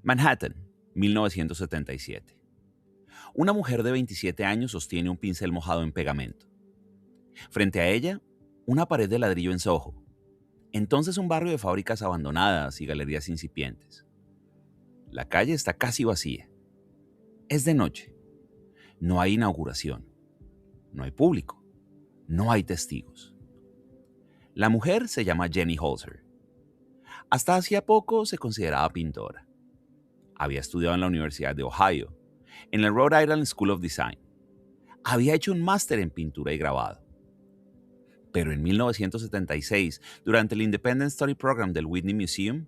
Manhattan, 1977. Una mujer de 27 años sostiene un pincel mojado en pegamento. Frente a ella, una pared de ladrillo en Soho, entonces un barrio de fábricas abandonadas y galerías incipientes. La calle está casi vacía. Es de noche. No hay inauguración. No hay público. No hay testigos. La mujer se llama Jenny Holzer. Hasta hacía poco se consideraba pintora. Había estudiado en la Universidad de Ohio, en el Rhode Island School of Design. Había hecho un máster en pintura y grabado. Pero en 1976, durante el Independent Study Program del Whitney Museum,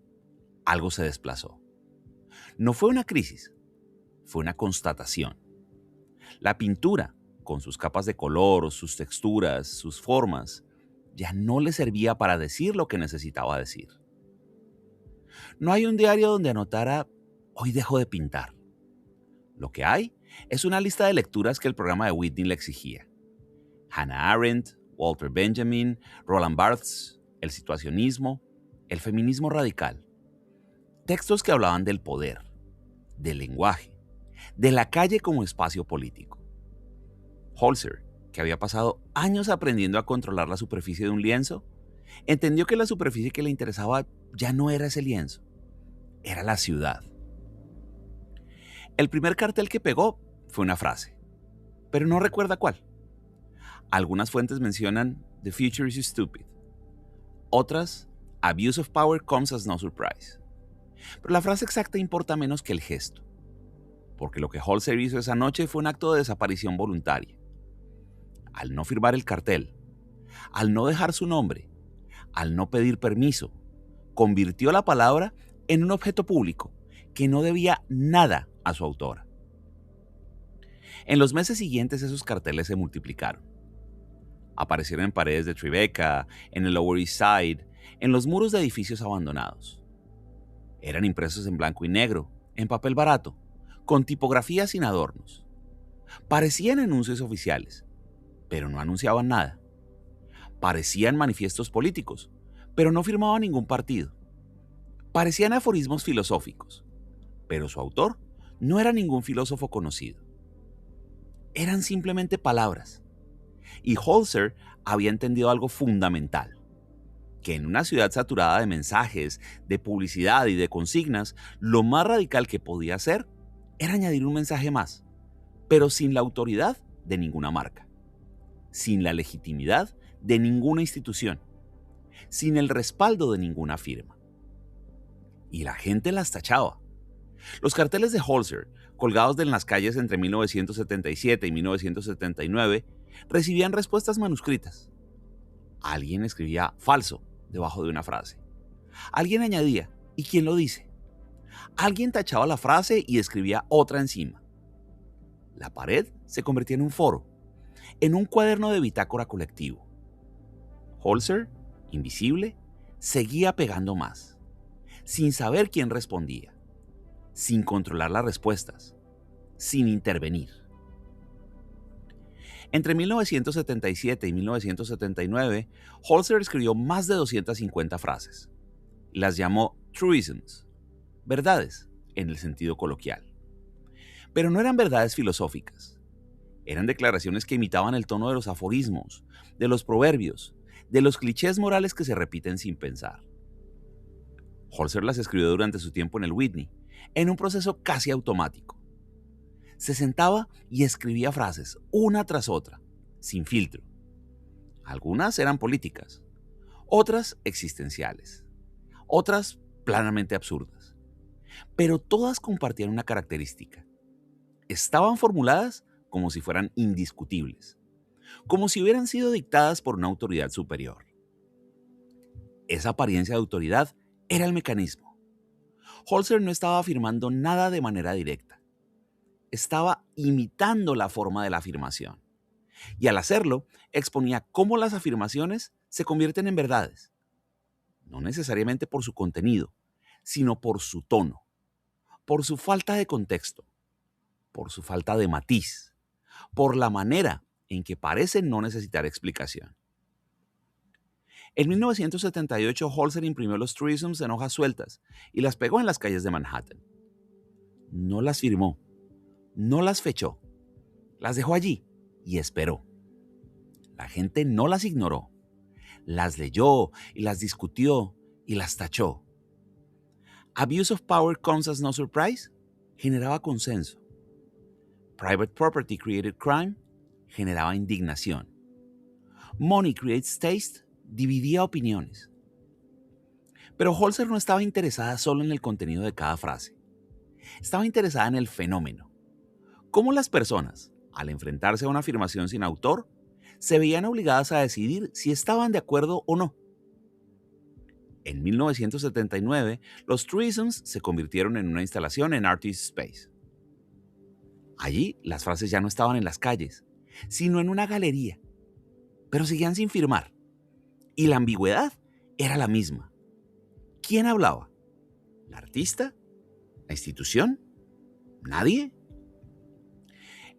algo se desplazó. No fue una crisis, fue una constatación. La pintura, con sus capas de color, sus texturas, sus formas, ya no le servía para decir lo que necesitaba decir. No hay un diario donde anotara, hoy dejo de pintar. Lo que hay es una lista de lecturas que el programa de Whitney le exigía. Hannah Arendt, Walter Benjamin, Roland Barthes, el situacionismo, el feminismo radical. Textos que hablaban del poder, del lenguaje, de la calle como espacio político. Holzer, que había pasado años aprendiendo a controlar la superficie de un lienzo, entendió que la superficie que le interesaba ya no era ese lienzo, era la ciudad. El primer cartel que pegó fue una frase, pero no recuerda cuál. Algunas fuentes mencionan "The future is stupid". Otras, "Abuse of power comes as no surprise". Pero la frase exacta importa menos que el gesto, porque lo que Holzer hizo esa noche fue un acto de desaparición voluntaria. Al no firmar el cartel, al no dejar su nombre, al no pedir permiso, convirtió la palabra en un objeto público que no debía nada a su autora. En los meses siguientes esos carteles se multiplicaron. Aparecieron en paredes de Tribeca, en el Lower East Side, en los muros de edificios abandonados. Eran impresos en blanco y negro, en papel barato, con tipografía sin adornos. Parecían anuncios oficiales, pero no anunciaban nada. Parecían manifiestos políticos, pero no firmaban ningún partido. Parecían aforismos filosóficos, pero su autor no era ningún filósofo conocido. Eran simplemente palabras. Y Holzer había entendido algo fundamental, que en una ciudad saturada de mensajes, de publicidad y de consignas, lo más radical que podía hacer era añadir un mensaje más, pero sin la autoridad de ninguna marca, sin la legitimidad de ninguna institución, sin el respaldo de ninguna firma. Y la gente las tachaba. Los carteles de Holzer, colgados en las calles entre 1977 y 1979, recibían respuestas manuscritas. Alguien escribía "falso" debajo de una frase. Alguien añadía "¿y quién lo dice?". Alguien tachaba la frase y escribía otra encima. La pared se convertía en un foro, en un cuaderno de bitácora colectivo. Holzer, invisible, seguía pegando más, sin saber quién respondía, sin controlar las respuestas, sin intervenir. Entre 1977 y 1979, Holzer escribió más de 250 frases. Las llamó truisms, verdades en el sentido coloquial. Pero no eran verdades filosóficas. Eran declaraciones que imitaban el tono de los aforismos, de los proverbios, de los clichés morales que se repiten sin pensar. Holzer las escribió durante su tiempo en el Whitney, en un proceso casi automático. Se sentaba y escribía frases, una tras otra, sin filtro. Algunas eran políticas, otras existenciales, otras planamente absurdas. Pero todas compartían una característica. Estaban formuladas como si fueran indiscutibles, como si hubieran sido dictadas por una autoridad superior. Esa apariencia de autoridad era el mecanismo. Holzer no estaba afirmando nada de manera directa. Estaba imitando la forma de la afirmación. Y al hacerlo, exponía cómo las afirmaciones se convierten en verdades. No necesariamente por su contenido, sino por su tono, por su falta de contexto, por su falta de matiz, por la manera en que parecen no necesitar explicación. En 1978, Holzer imprimió los truisms en hojas sueltas y las pegó en las calles de Manhattan. No las firmó, no las fechó, las dejó allí y esperó. La gente no las ignoró, las leyó y las discutió y las tachó. Abuse of power comes as no surprise generaba consenso. Private property created crime generaba indignación. Money creates taste dividía opiniones. Pero Holzer no estaba interesada solo en el contenido de cada frase. Estaba interesada en el fenómeno. Cómo las personas, al enfrentarse a una afirmación sin autor, se veían obligadas a decidir si estaban de acuerdo o no. En 1979, los Truisms se convirtieron en una instalación en Artist Space. Allí, las frases ya no estaban en las calles, sino en una galería, pero seguían sin firmar. Y la ambigüedad era la misma. ¿Quién hablaba? ¿La artista? ¿La institución? ¿Nadie?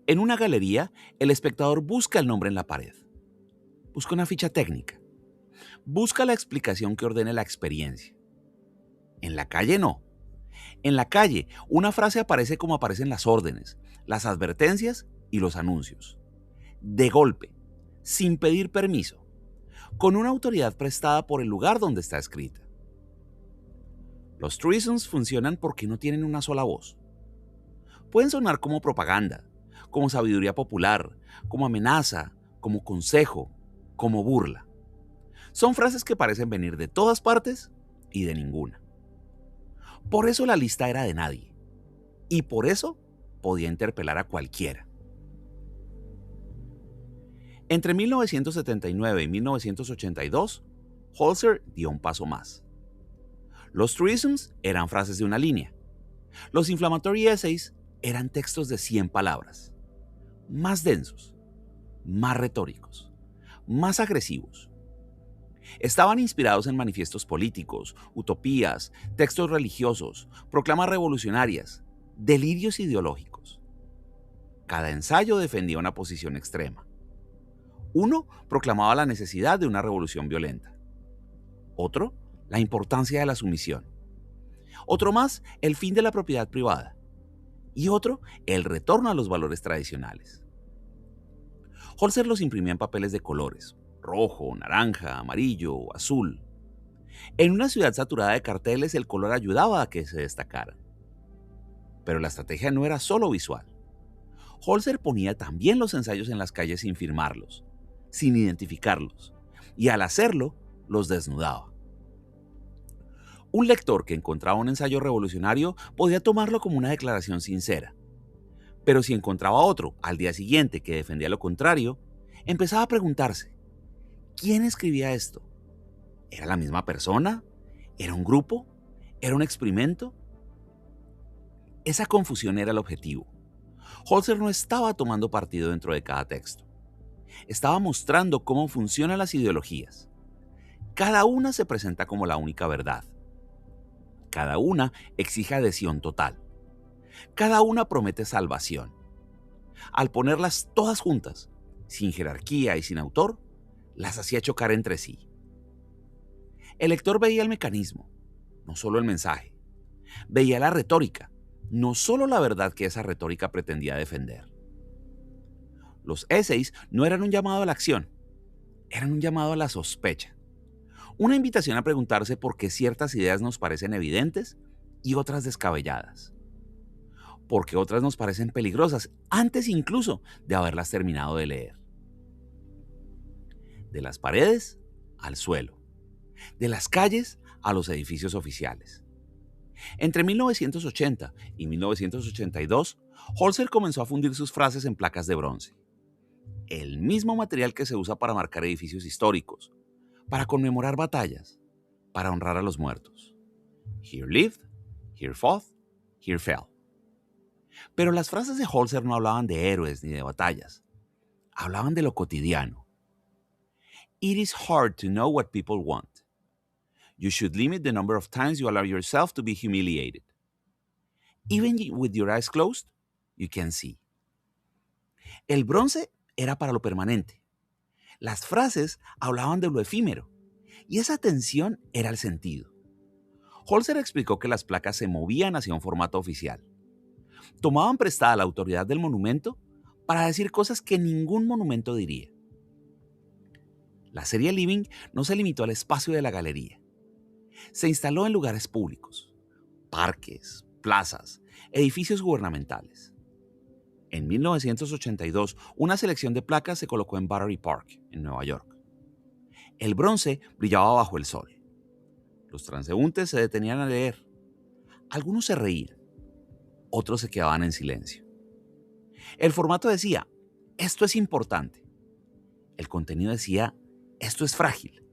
En una galería, el espectador busca el nombre en la pared. Busca una ficha técnica. Busca la explicación que ordene la experiencia. En la calle no. En la calle, una frase aparece como aparecen las órdenes, las advertencias y los anuncios. De golpe, sin pedir permiso, con una autoridad prestada por el lugar donde está escrita. Los truisms funcionan porque no tienen una sola voz. Pueden sonar como propaganda, como sabiduría popular, como amenaza, como consejo, como burla. Son frases que parecen venir de todas partes y de ninguna. Por eso la lista era de nadie. Y por eso podía interpelar a cualquiera. Entre 1979 y 1982, Holzer dio un paso más. Los truisms eran frases de una línea. Los inflammatory essays eran textos de 100 palabras. Más densos, más retóricos, más agresivos. Estaban inspirados en manifiestos políticos, utopías, textos religiosos, proclamas revolucionarias, delirios ideológicos. Cada ensayo defendía una posición extrema. Uno proclamaba la necesidad de una revolución violenta. Otro, la importancia de la sumisión. Otro más, el fin de la propiedad privada. Y otro, el retorno a los valores tradicionales. Holzer los imprimía en papeles de colores, rojo, naranja, amarillo o azul. En una ciudad saturada de carteles, el color ayudaba a que se destacaran. Pero la estrategia no era solo visual. Holzer ponía también los ensayos en las calles sin firmarlos, sin identificarlos, y al hacerlo, los desnudaba. Un lector que encontraba un ensayo revolucionario podía tomarlo como una declaración sincera. Pero si encontraba otro al día siguiente que defendía lo contrario, empezaba a preguntarse, ¿quién escribía esto? ¿Era la misma persona? ¿Era un grupo? ¿Era un experimento? Esa confusión era el objetivo. Holzer no estaba tomando partido dentro de cada texto. Estaba mostrando cómo funcionan las ideologías. Cada una se presenta como la única verdad. Cada una exige adhesión total. Cada una promete salvación. Al ponerlas todas juntas, sin jerarquía y sin autor, las hacía chocar entre sí. El lector veía el mecanismo, no solo el mensaje. Veía la retórica, no solo la verdad que esa retórica pretendía defender. Los essays no eran un llamado a la acción, eran un llamado a la sospecha. Una invitación a preguntarse por qué ciertas ideas nos parecen evidentes y otras descabelladas. Porque otras nos parecen peligrosas antes incluso de haberlas terminado de leer. De las paredes al suelo. De las calles a los edificios oficiales. Entre 1980 y 1982, Holzer comenzó a fundir sus frases en placas de bronce. El mismo material que se usa para marcar edificios históricos, para conmemorar batallas, para honrar a los muertos. Here lived, here fought, here fell. Pero las frases de Holzer no hablaban de héroes ni de batallas. Hablaban de lo cotidiano. It is hard to know what people want. You should limit the number of times you allow yourself to be humiliated. Even with your eyes closed, you can see. El bronce era para lo permanente. Las frases hablaban de lo efímero. Y esa tensión era el sentido. Holzer explicó que las placas se movían hacia un formato oficial. Tomaban prestada la autoridad del monumento para decir cosas que ningún monumento diría. La serie Living no se limitó al espacio de la galería. Se instaló en lugares públicos, parques, plazas, edificios gubernamentales. En 1982, una selección de placas se colocó en Battery Park, en Nueva York. El bronce brillaba bajo el sol. Los transeúntes se detenían a leer. Algunos se reían, otros se quedaban en silencio. El formato decía, esto es importante. El contenido decía, esto es frágil.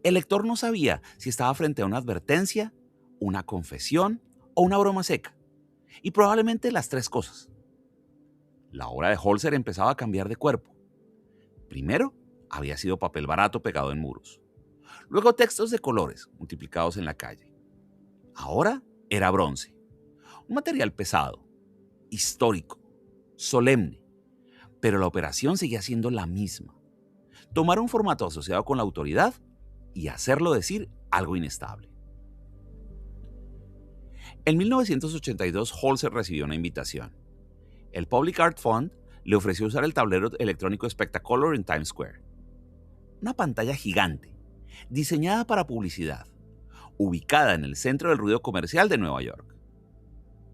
El lector no sabía si estaba frente a una advertencia, una confesión o una broma seca. Y probablemente las tres cosas. La obra de Holzer empezaba a cambiar de cuerpo. Primero, había sido papel barato pegado en muros. Luego textos de colores multiplicados en la calle. Ahora era bronce. Un material pesado, histórico, solemne. Pero la operación seguía siendo la misma. Tomar un formato asociado con la autoridad y hacerlo decir algo inestable. En 1982, Holzer recibió una invitación. El Public Art Fund le ofreció usar el tablero electrónico Spectacolor en Times Square. Una pantalla gigante, diseñada para publicidad, ubicada en el centro del ruido comercial de Nueva York.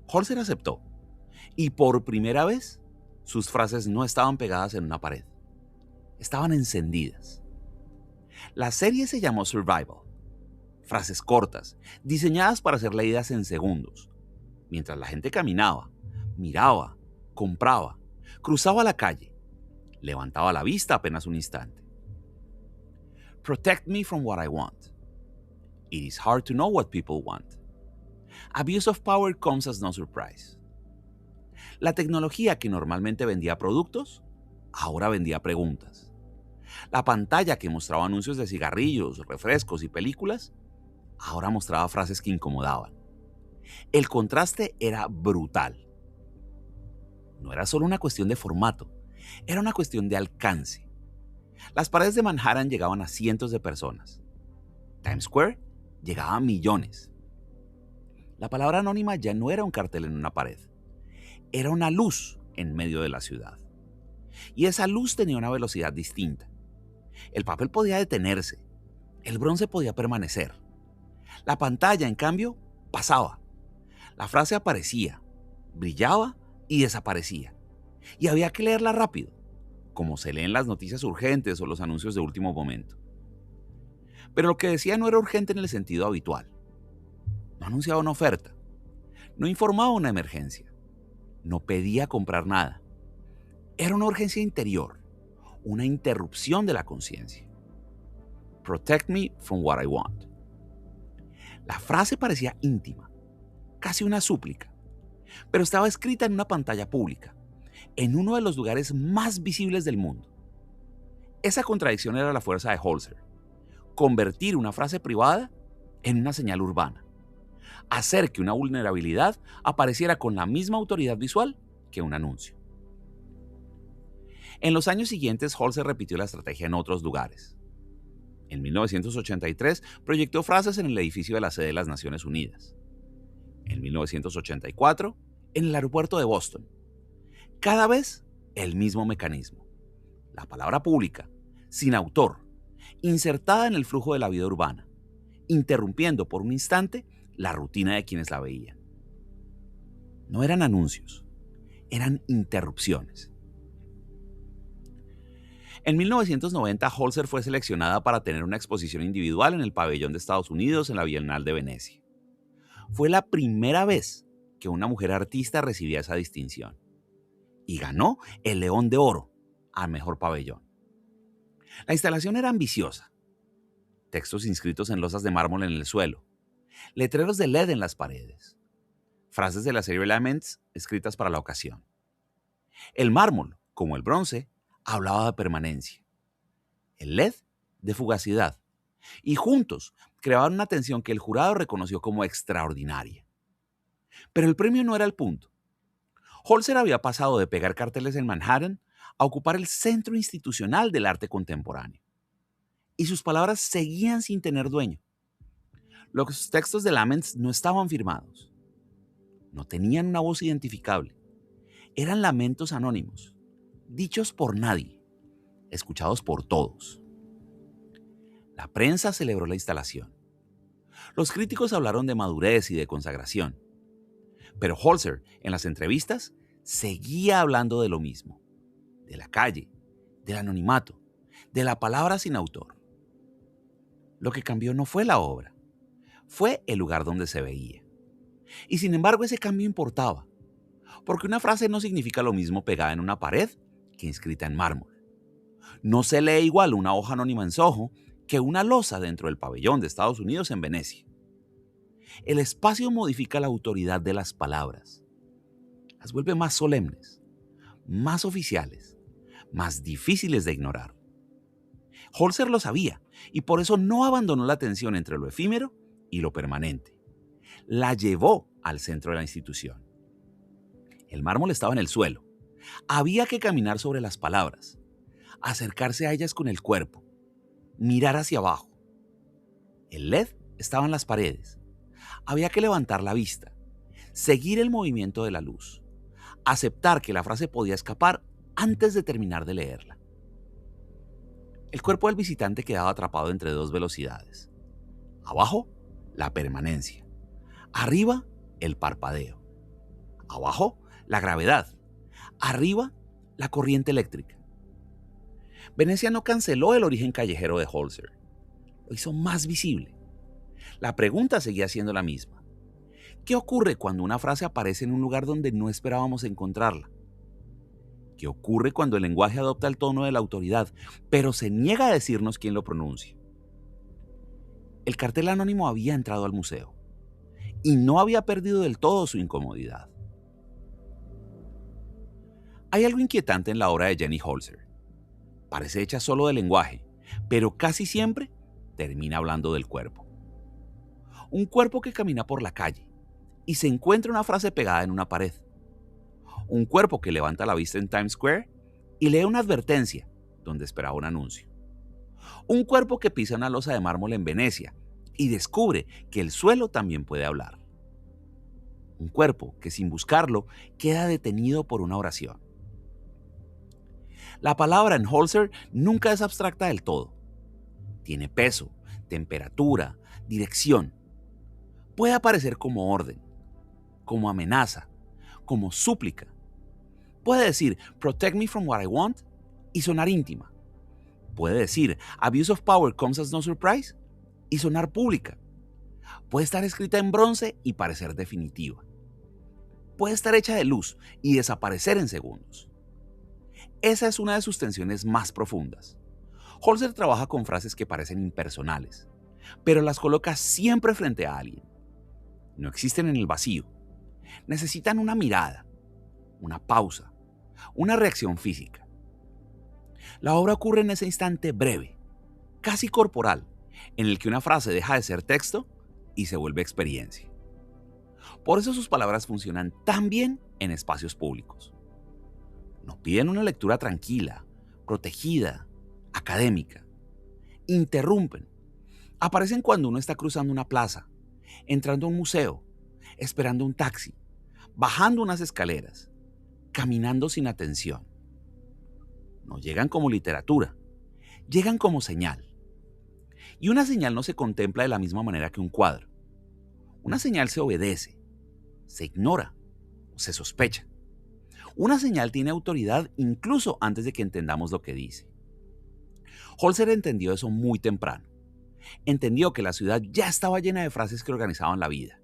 Holzer aceptó, y por primera vez, sus frases no estaban pegadas en una pared. Estaban encendidas. La serie se llamó Survival. Frases cortas, diseñadas para ser leídas en segundos, mientras la gente caminaba, miraba, compraba, cruzaba la calle, levantaba la vista apenas un instante. Protect me from what I want. It is hard to know what people want. Abuse of power comes as no surprise. La tecnología que normalmente vendía productos, ahora vendía preguntas. La pantalla que mostraba anuncios de cigarrillos, refrescos y películas, ahora mostraba frases que incomodaban. El contraste era brutal. No era solo una cuestión de formato, era una cuestión de alcance. Las paredes de Manhattan llegaban a cientos de personas. Times Square llegaba a millones. La palabra anónima ya no era un cartel en una pared, era una luz en medio de la ciudad. Y esa luz tenía una velocidad distinta. El papel podía detenerse, el bronce podía permanecer. La pantalla, en cambio, pasaba. La frase aparecía, brillaba y desaparecía. Y había que leerla rápido, como se leen las noticias urgentes o los anuncios de último momento. Pero lo que decía no era urgente en el sentido habitual. No anunciaba una oferta, no informaba una emergencia, no pedía comprar nada. Era una urgencia interior, una interrupción de la conciencia. Protect me from what I want. La frase parecía íntima, casi una súplica, pero estaba escrita en una pantalla pública, en uno de los lugares más visibles del mundo. Esa contradicción era la fuerza de Holzer: convertir una frase privada en una señal urbana, hacer que una vulnerabilidad apareciera con la misma autoridad visual que un anuncio. En los años siguientes, Holzer repitió la estrategia en otros lugares. En 1983, proyectó frases en el edificio de la sede de las Naciones Unidas. En 1984, en el aeropuerto de Boston. Cada vez, el mismo mecanismo. La palabra pública, sin autor, insertada en el flujo de la vida urbana, interrumpiendo por un instante la rutina de quienes la veían. No eran anuncios, eran interrupciones. En 1990, Holzer fue seleccionada para tener una exposición individual en el pabellón de Estados Unidos en la Bienal de Venecia. Fue la primera vez que una mujer artista recibía esa distinción. Y ganó el León de Oro al mejor pabellón. La instalación era ambiciosa. Textos inscritos en losas de mármol en el suelo. Letreros de LED en las paredes. Frases de la serie Elements escritas para la ocasión. El mármol, como el bronce, hablaba de permanencia. El LED de fugacidad. Y juntos creaban una tensión que el jurado reconoció como extraordinaria. Pero el premio no era el punto. Holzer había pasado de pegar carteles en Manhattan a ocupar el centro institucional del arte contemporáneo. Y sus palabras seguían sin tener dueño. Los textos de Laments no estaban firmados. No tenían una voz identificable. Eran lamentos anónimos, dichos por nadie, escuchados por todos. La prensa celebró la instalación. Los críticos hablaron de madurez y de consagración. Pero Holzer, en las entrevistas, seguía hablando de lo mismo, de la calle, del anonimato, de la palabra sin autor. Lo que cambió no fue la obra, fue el lugar donde se veía. Y sin embargo ese cambio importaba, porque una frase no significa lo mismo pegada en una pared que inscrita en mármol. No se lee igual una hoja anónima en Soho que una losa dentro del pabellón de Estados Unidos en Venecia. El espacio modifica la autoridad de las palabras. Las vuelve más solemnes, más oficiales, más difíciles de ignorar. Holzer lo sabía y por eso no abandonó la tensión entre lo efímero y lo permanente. La llevó al centro de la institución. El mármol estaba en el suelo. Había que caminar sobre las palabras, acercarse a ellas con el cuerpo, mirar hacia abajo. El LED estaba en las paredes. Había que levantar la vista, seguir el movimiento de la luz, aceptar que la frase podía escapar antes de terminar de leerla. El cuerpo del visitante quedaba atrapado entre dos velocidades. Abajo, la permanencia. Arriba, el parpadeo. Abajo, la gravedad. Arriba, la corriente eléctrica. Venecia no canceló el origen callejero de Holzer. Lo hizo más visible. La pregunta seguía siendo la misma. ¿Qué ocurre cuando una frase aparece en un lugar donde no esperábamos encontrarla? ¿Qué ocurre cuando el lenguaje adopta el tono de la autoridad, pero se niega a decirnos quién lo pronuncia? El cartel anónimo había entrado al museo y no había perdido del todo su incomodidad. Hay algo inquietante en la obra de Jenny Holzer. Parece hecha solo de lenguaje, pero casi siempre termina hablando del cuerpo. Un cuerpo que camina por la calle y se encuentra una frase pegada en una pared. Un cuerpo que levanta la vista en Times Square y lee una advertencia donde esperaba un anuncio. Un cuerpo que pisa una losa de mármol en Venecia y descubre que el suelo también puede hablar. Un cuerpo que sin buscarlo queda detenido por una oración. La palabra en Holzer nunca es abstracta del todo. Tiene peso, temperatura, dirección. Puede aparecer como orden, como amenaza, como súplica. Puede decir, "Protect me from what I want" y sonar íntima. Puede decir, "Abuse of power comes as no surprise" y sonar pública. Puede estar escrita en bronce y parecer definitiva. Puede estar hecha de luz y desaparecer en segundos. Esa es una de sus tensiones más profundas. Holzer trabaja con frases que parecen impersonales, pero las coloca siempre frente a alguien. No existen en el vacío. Necesitan una mirada, una pausa, una reacción física. La obra ocurre en ese instante breve, casi corporal, en el que una frase deja de ser texto y se vuelve experiencia. Por eso sus palabras funcionan tan bien en espacios públicos. Nos piden una lectura tranquila, protegida, académica. Interrumpen. Aparecen cuando uno está cruzando una plaza, entrando a un museo, esperando un taxi, bajando unas escaleras, caminando sin atención. No llegan como literatura, llegan como señal. Y una señal no se contempla de la misma manera que un cuadro. Una señal se obedece, se ignora o se sospecha. Una señal tiene autoridad incluso antes de que entendamos lo que dice. Holzer entendió eso muy temprano. Entendió que la ciudad ya estaba llena de frases que organizaban la vida.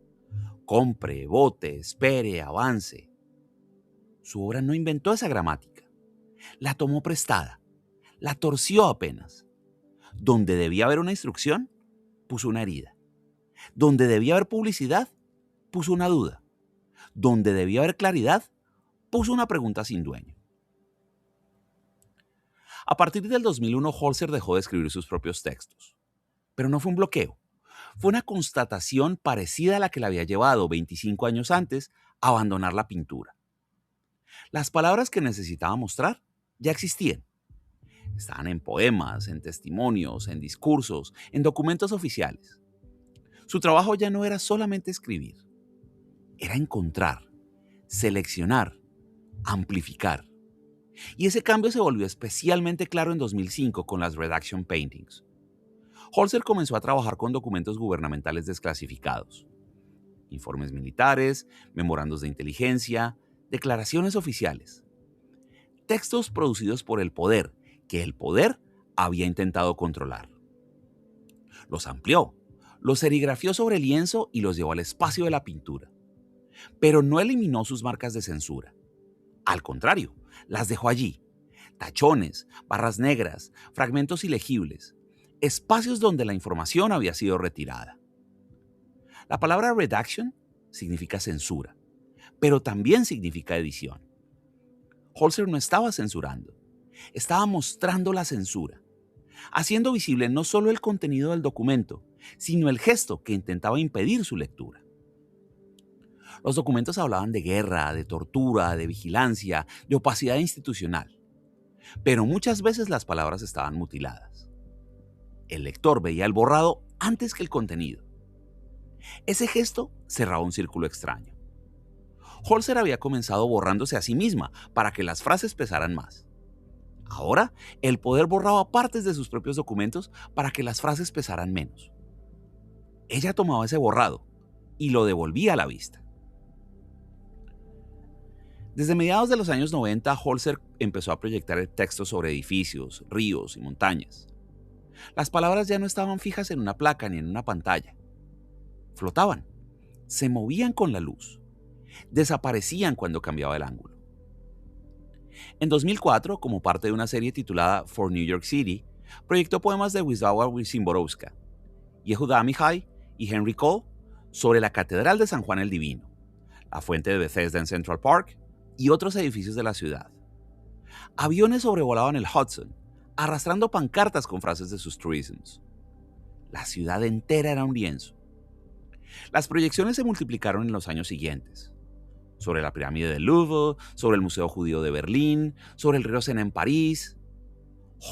Compre, vote, espere, avance. Su obra no inventó esa gramática. La tomó prestada, la torció apenas. Donde debía haber una instrucción, puso una herida. Donde debía haber publicidad, puso una duda. Donde debía haber claridad, puso una pregunta sin dueño. A partir del 2001, Holzer dejó de escribir sus propios textos. Pero no fue un bloqueo. Fue una constatación parecida a la que le había llevado 25 años antes a abandonar la pintura. Las palabras que necesitaba mostrar ya existían. Estaban en poemas, en testimonios, en discursos, en documentos oficiales. Su trabajo ya no era solamente escribir, era encontrar, seleccionar, amplificar. Y ese cambio se volvió especialmente claro en 2005 con las Redaction Paintings. Holzer comenzó a trabajar con documentos gubernamentales desclasificados, informes militares, memorandos de inteligencia, declaraciones oficiales, textos producidos por el poder que el poder había intentado controlar. Los amplió, los serigrafió sobre lienzo y los llevó al espacio de la pintura. Pero no eliminó sus marcas de censura. Al contrario, las dejó allí. Tachones, barras negras, fragmentos ilegibles, espacios donde la información había sido retirada. La palabra redaction significa censura, pero también significa edición. Holzer no estaba censurando, estaba mostrando la censura, haciendo visible no solo el contenido del documento, sino el gesto que intentaba impedir su lectura. Los documentos hablaban de guerra, de tortura, de vigilancia, de opacidad institucional, pero muchas veces las palabras estaban mutiladas. El lector veía el borrado antes que el contenido. Ese gesto cerraba un círculo extraño. Holzer había comenzado borrándose a sí misma para que las frases pesaran más. Ahora, el poder borraba partes de sus propios documentos para que las frases pesaran menos. Ella tomaba ese borrado y lo devolvía a la vista. Desde mediados de los años 90, Holzer empezó a proyectar textos sobre edificios, ríos y montañas. Las palabras ya no estaban fijas en una placa ni en una pantalla. Flotaban, se movían con la luz, desaparecían cuando cambiaba el ángulo. En 2004, como parte de una serie titulada For New York City, proyectó poemas de Wisława Szymborska, Yehuda Amichai y Henry Cole sobre la Catedral de San Juan el Divino, la fuente de Bethesda en Central Park y otros edificios de la ciudad. Aviones sobrevolaban el Hudson, arrastrando pancartas con frases de sus truisms. La ciudad entera era un lienzo. Las proyecciones se multiplicaron en los años siguientes. Sobre la pirámide del Louvre, sobre el Museo Judío de Berlín, sobre el río Sena en París.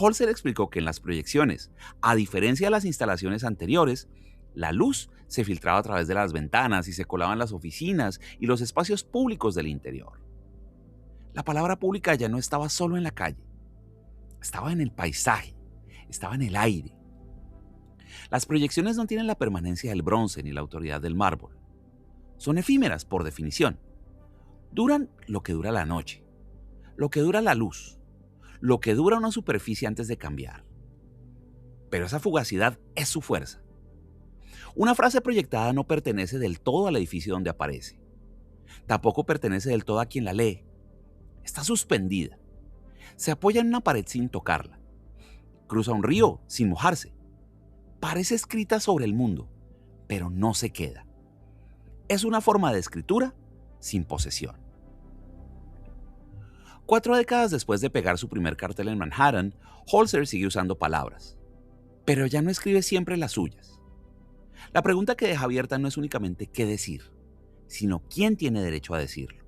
Holzer explicó que en las proyecciones, a diferencia de las instalaciones anteriores, la luz se filtraba a través de las ventanas y se colaba en las oficinas y los espacios públicos del interior. La palabra pública ya no estaba solo en la calle, estaba en el paisaje, estaba en el aire. Las proyecciones no tienen la permanencia del bronce ni la autoridad del mármol. Son efímeras por definición. Duran lo que dura la noche, lo que dura la luz, lo que dura una superficie antes de cambiar. Pero esa fugacidad es su fuerza. Una frase proyectada no pertenece del todo al edificio donde aparece. Tampoco pertenece del todo a quien la lee. Está suspendida. Se apoya en una pared sin tocarla. Cruza un río sin mojarse. Parece escrita sobre el mundo, pero no se queda. Es una forma de escritura sin posesión. 4 décadas después de pegar su primer cartel en Manhattan, Holzer sigue usando palabras, pero ya no escribe siempre las suyas. La pregunta que deja abierta no es únicamente qué decir, sino quién tiene derecho a decirlo.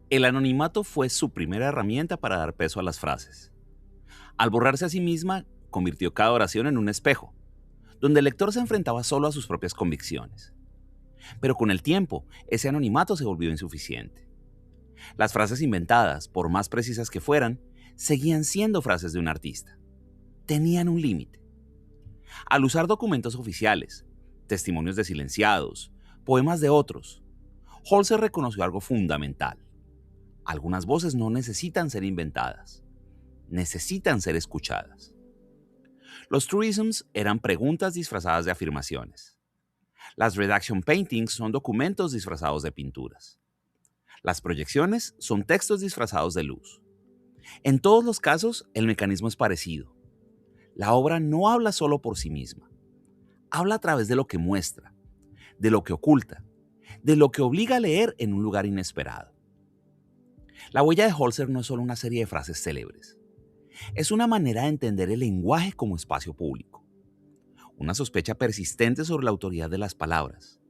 El anonimato fue su primera herramienta para dar peso a las frases. Al borrarse a sí misma, convirtió cada oración en un espejo, donde el lector se enfrentaba solo a sus propias convicciones. Pero con el tiempo, ese anonimato se volvió insuficiente. Las frases inventadas, por más precisas que fueran, seguían siendo frases de un artista. Tenían un límite. Al usar documentos oficiales, testimonios de silenciados, poemas de otros, Holzer reconoció algo fundamental. Algunas voces no necesitan ser inventadas, necesitan ser escuchadas. Los truisms eran preguntas disfrazadas de afirmaciones. Las redaction paintings son documentos disfrazados de pinturas. Las proyecciones son textos disfrazados de luz. En todos los casos, el mecanismo es parecido. La obra no habla solo por sí misma. Habla a través de lo que muestra, de lo que oculta, de lo que obliga a leer en un lugar inesperado. La huella de Holzer no es solo una serie de frases célebres. Es una manera de entender el lenguaje como espacio público. Una sospecha persistente sobre la autoridad de las palabras.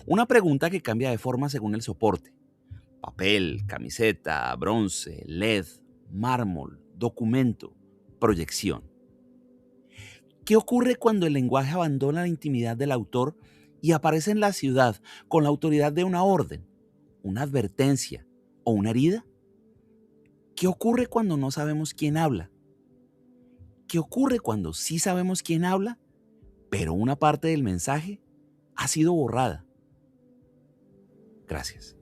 Una pregunta que cambia de forma según el soporte. Papel, camiseta, bronce, LED, mármol, documento, proyección. ¿Qué ocurre cuando el lenguaje abandona la intimidad del autor y aparece en la ciudad con la autoridad de una orden, una advertencia o una herida? ¿Qué ocurre cuando no sabemos quién habla? ¿Qué ocurre cuando sí sabemos quién habla, pero una parte del mensaje ha sido borrada? Gracias.